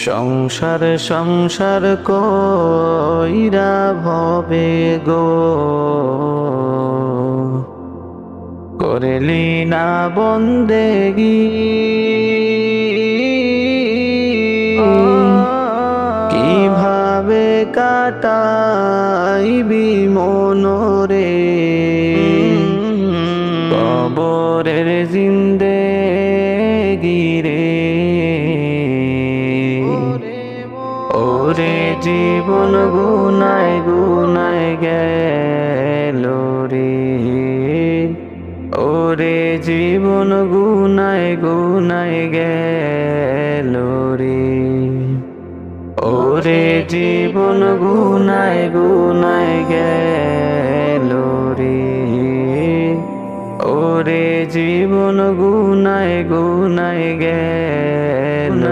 সংসার সংসার কইরা ভবে গো করলি না বন্দেগি কিভাবে কাটাইবি মনরে কবরের জিন্দেগি রে ওরে জীবন গুনায় গুনায় গেল রে ওরে জীবন গুনায় গুনায় গেল রে ওরে জীবন গুনায় গুনায় গেল রে ওরে জীবন গুনায় গুনায় গেল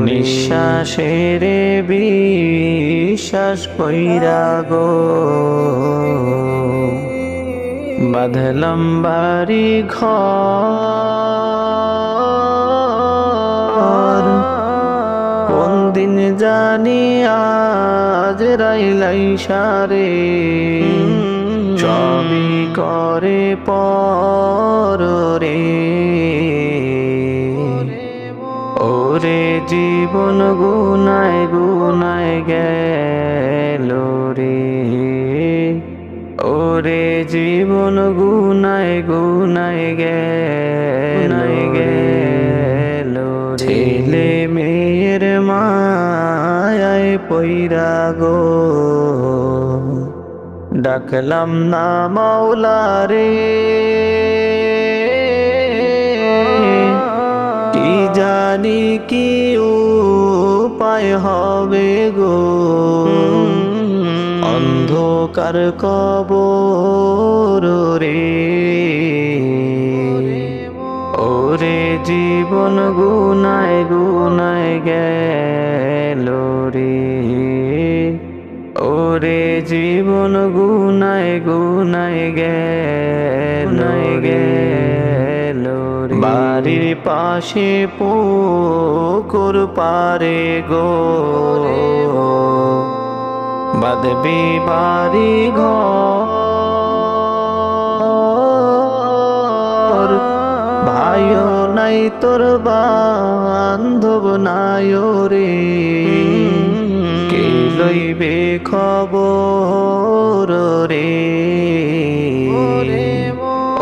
নিঃশ্বাসের বিশ্বাস কইরা গো বাঁধলাম বাড়ি ঘর কোন দিন জানি আজ রাইলাই সারে সবই করে পর রে ওরে জীবন গুনায় গুনায় গেল রে ওরে জীবন গুনায় গুনায় গেল ছেলে মেয়ের মায়ায় পইরা গো ডাকলাম না মাওলা রে কি জানি কি উপায় হবে গো অন্ধকার কবর রে ওরে জীবন গুনায় গুনায় গেল রে ওরে জীবন গুনায় গুনায় গেল বাড়ির পাশে পুকুর পারে গো বাঁধবি বাড়ি ঘর ভাইও নাই তোর বান্ধব নাই রে কে লইবে খবর রে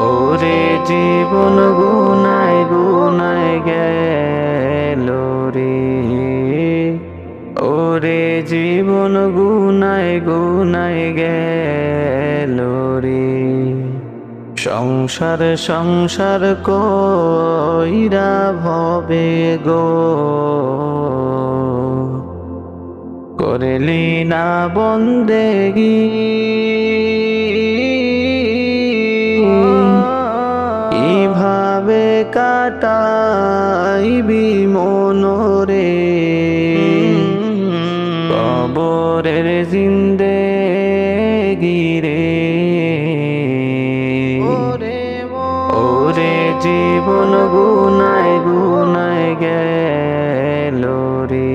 ওরে জীবন গুনায় গুনায় গেল রে ওরে জীবন গুনায় গুনায় গেল রে সংসার সংসার কইরা ভবে গো করলি না বন্দেগি কিভাবে কাটাইবি মনরে কবরের জিন্দেগি রে ওরে জীবন গুনায় গুনায় গেল রে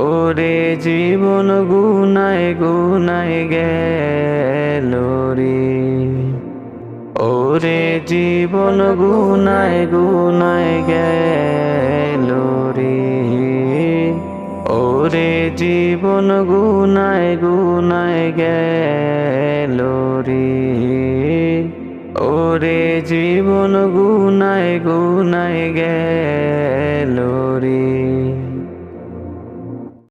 ওরে জীবন গুনায় গুনায় গেল রে ওরে জীবন গুনায় গুনায় গেল রে ওরে জীবন গুনায় গুনায় গেল রে ওরে জীবন গুনায় গুনায় গেল রে।